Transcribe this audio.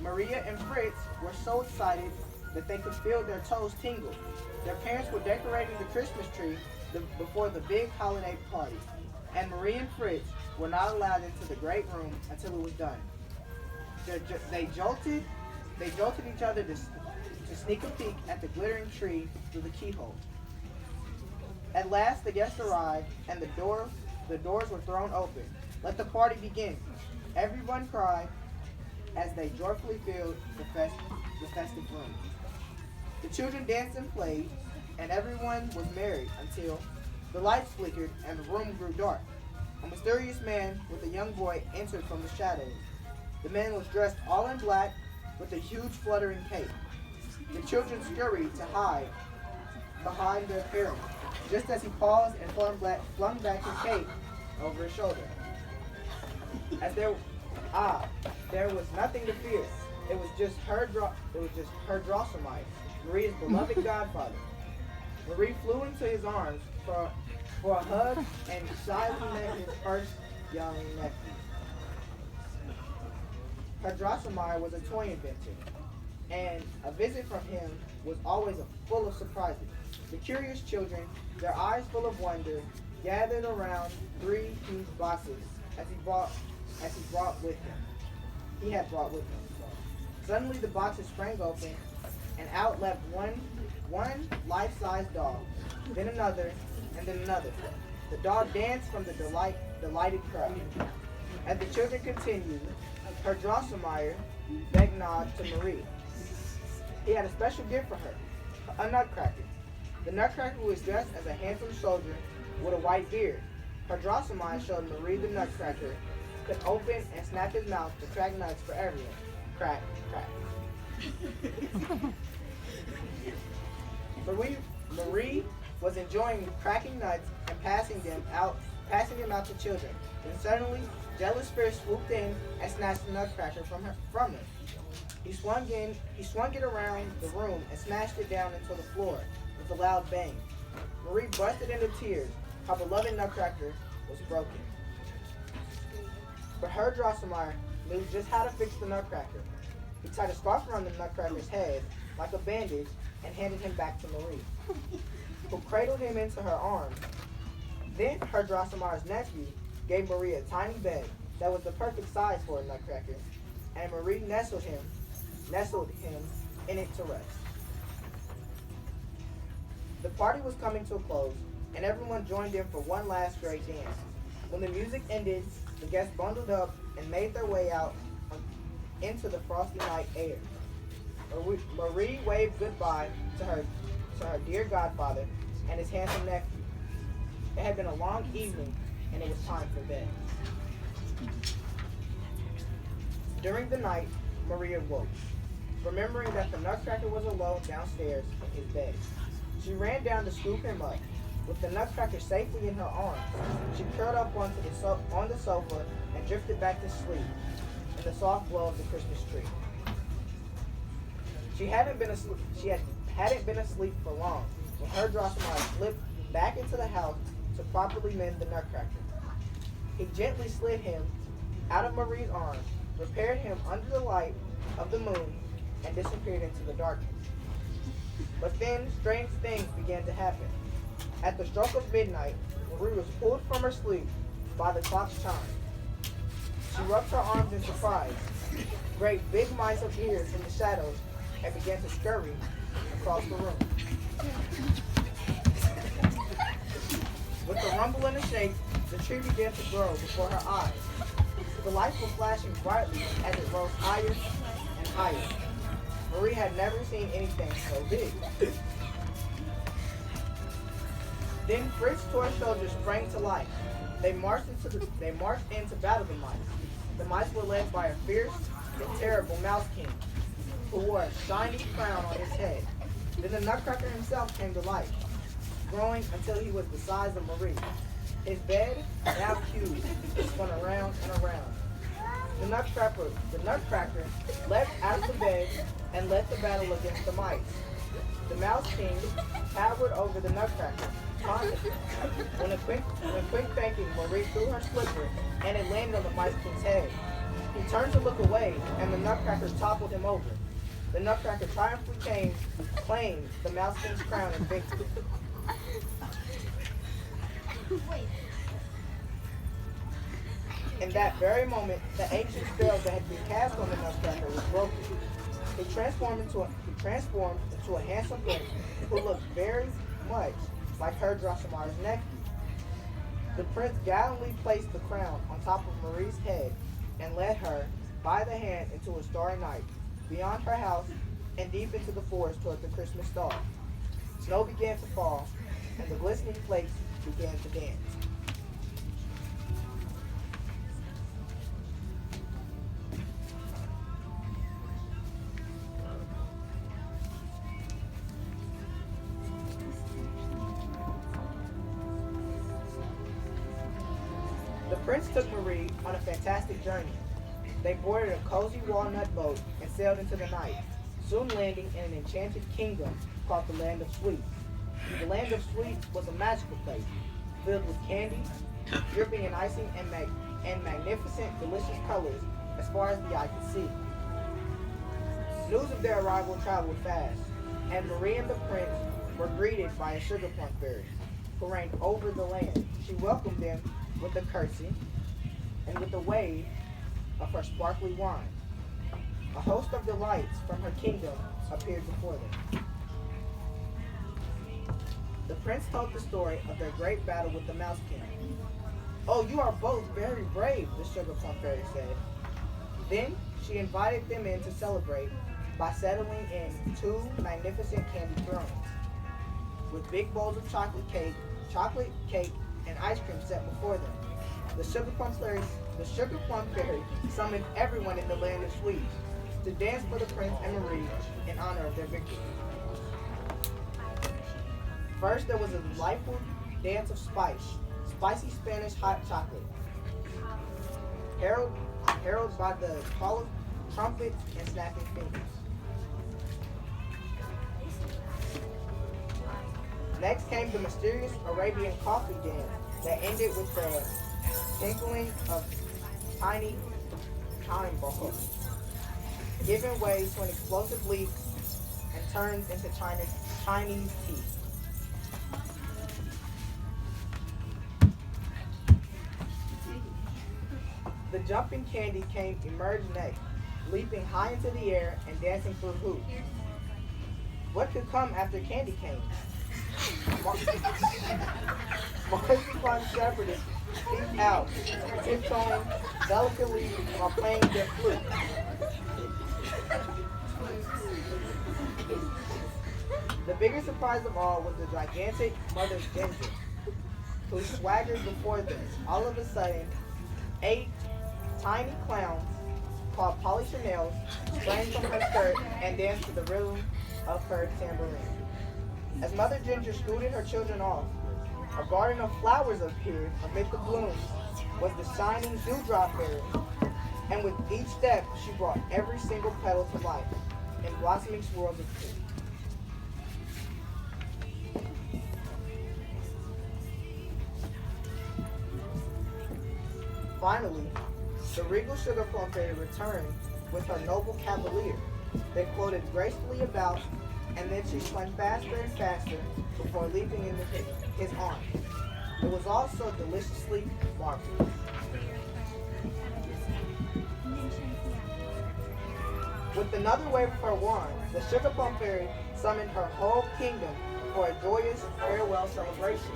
Maria and Fritz were so excited that they could feel their toes tingle. Their parents were decorating the Christmas tree before the big holiday party, and Maria and Fritz were not allowed into the great room until it was done. They jolted each other to sneak a peek at the glittering tree through the keyhole. At last the guests arrived, and the doors were thrown open. Let the party begin. Everyone cried as they joyfully filled the festive room. The children danced and played, and everyone was merry until the lights flickered and the room grew dark. A mysterious man with a young boy entered from the shadows. The man was dressed all in black with a huge fluttering cape. The children scurried to hide behind their parents, just as he paused and flung back his cape over his shoulder. There was nothing to fear. It was just her Drosselmeyer, Maria's beloved godfather. Marie flew into his arms for a hug and shyly met his first young nephew. Her Drosselmeyer was a toy inventor, and a visit from him was always full of surprises. The curious children, their eyes full of wonder, gathered around 3 huge boxes as he brought with him. He had brought with him. Suddenly the boxes sprang open, and out leapt one life-size doll, then another, and then another. The doll danced from the delighted crowd. As the children continued, her Drosselmeyer begged nod to Marie. He had a special gift for her, a Nutcracker. The Nutcracker was dressed as a handsome soldier with a white beard. Her Drosselmeyer showed Marie the Nutcracker could open and snap his mouth to crack nuts for everyone. Crack, crack. Marie was enjoying cracking nuts and passing them out to children. Then suddenly, jealous Fritz swooped in and snatched the Nutcracker from him. He swung it around the room and smashed it down into the floor with a loud bang. Marie busted into tears. Her beloved Nutcracker was broken. But her Drosselmeyer knew just how to fix the Nutcracker. He tied a scarf around the Nutcracker's head like a bandage and handed him back to Marie, who cradled him into her arms. Then her Drosselmeyer's nephew gave Marie a tiny bed that was the perfect size for a Nutcracker, and Marie nestled him in it to rest. The party was coming to a close, and everyone joined in for one last great dance. When the music ended, the guests bundled up and made their way out into the frosty night air. Marie waved goodbye to her dear godfather and his handsome nephew. It had been a long evening, and it was time for bed. During the night, Maria woke, remembering that the Nutcracker was alone downstairs in his bed. She ran down to scoop him up. With the Nutcracker safely in her arms, she curled up on the sofa and drifted back to sleep in the soft glow of the Christmas tree. She hadn't been asleep for long when her Drosselmeyer slipped back into the house to properly mend the Nutcracker. He gently slid him out of Marie's arms, repaired him under the light of the moon, and disappeared into the darkness. But then strange things began to happen. At the stroke of midnight, Marie was pulled from her sleep by the clock's chime. She rubbed her arms in surprise. Great big mice appeared from the shadows and began to scurry across the room. With a rumble and a shake, the tree began to grow before her eyes. The lights were flashing brightly as it rose higher and higher. Marie had never seen anything so big. Then Fritz's toy soldiers sprang to life. They marched in to battle the mice. The mice were led by a fierce and terrible mouse king, who wore a shiny crown on his head. Then the Nutcracker himself came to life, growing until he was the size of Marie. His bed, now huge, spun around and around. The Nutcracker leapt out of the bed and led the battle against the mice. The Mouse King towered over the Nutcracker, taunting. When quick thinking, Marie threw her slipper and it landed on the Mice King's head. He turned to look away, and the Nutcracker toppled him over. The Nutcracker triumphantly claimed the Mouse King's crown in victory. In that very moment, the ancient spell that had been cast on the Nutcracker was broken. He transformed into a handsome prince who looked very much like her Drosselmeyer's nephew. The prince gallantly placed the crown on top of Marie's head and led her by the hand into a starry night, beyond her house and deep into the forest toward the Christmas star. Snow began to fall, and the glistening flakes began to dance. The prince took Marie on a fantastic journey. They boarded a cozy walnut boat and sailed into the night, soon landing in an enchanted kingdom called the Land of Sweets. The Land of Sweets was a magical place, filled with candy, dripping in icing and magnificent, delicious colors as far as the eye could see. News of their arrival traveled fast, and Marie and the prince were greeted by a sugar plum fairy who reigned over the land. She welcomed them with a curtsy and with a wave of her sparkly wand. A host of delights from her kingdom appeared before them. The prince told the story of their great battle with the Mouse King. "Oh, you are both very brave," the sugar plum fairy said. Then she invited them in to celebrate by settling in two magnificent candy thrones, with big bowls of chocolate cake, and ice cream set before them. The sugar plum fairy summoned everyone in the Land of Sweets to dance for the prince and Marie in honor of their victory. First, there was a delightful dance of spicy Spanish hot chocolate, heralded by the call of trumpets and snapping fingers. Next came the mysterious Arabian coffee dance that ended with the tinkling of tiny time balls, giving way to an explosive leap and turns into Chinese tea. The jumping candy cane emerged next, leaping high into the air and dancing through hoops. What could come after candy cane? Marzipan shepherdess peeped out, tiptoeing delicately while playing their flute. The biggest surprise of all was the gigantic Mother Ginger, who swaggered before them. All of a sudden, 8 tiny clowns called polychanels sprang from her skirt and danced to the rhythm of her tambourine. As Mother Ginger scooted her children off, a garden of flowers appeared. Amid the blooms was the shining dewdrop fairy, and with each step she brought every single petal to life in blossoming swirls of pink. Finally, the regal sugar plum fairy returned with her noble cavalier. They floated gracefully about, and then she swam faster and faster before leaping into his arms. It was all so deliciously marvelous. With another wave of her wand, the sugar plum fairy summoned her whole kingdom for a joyous farewell celebration.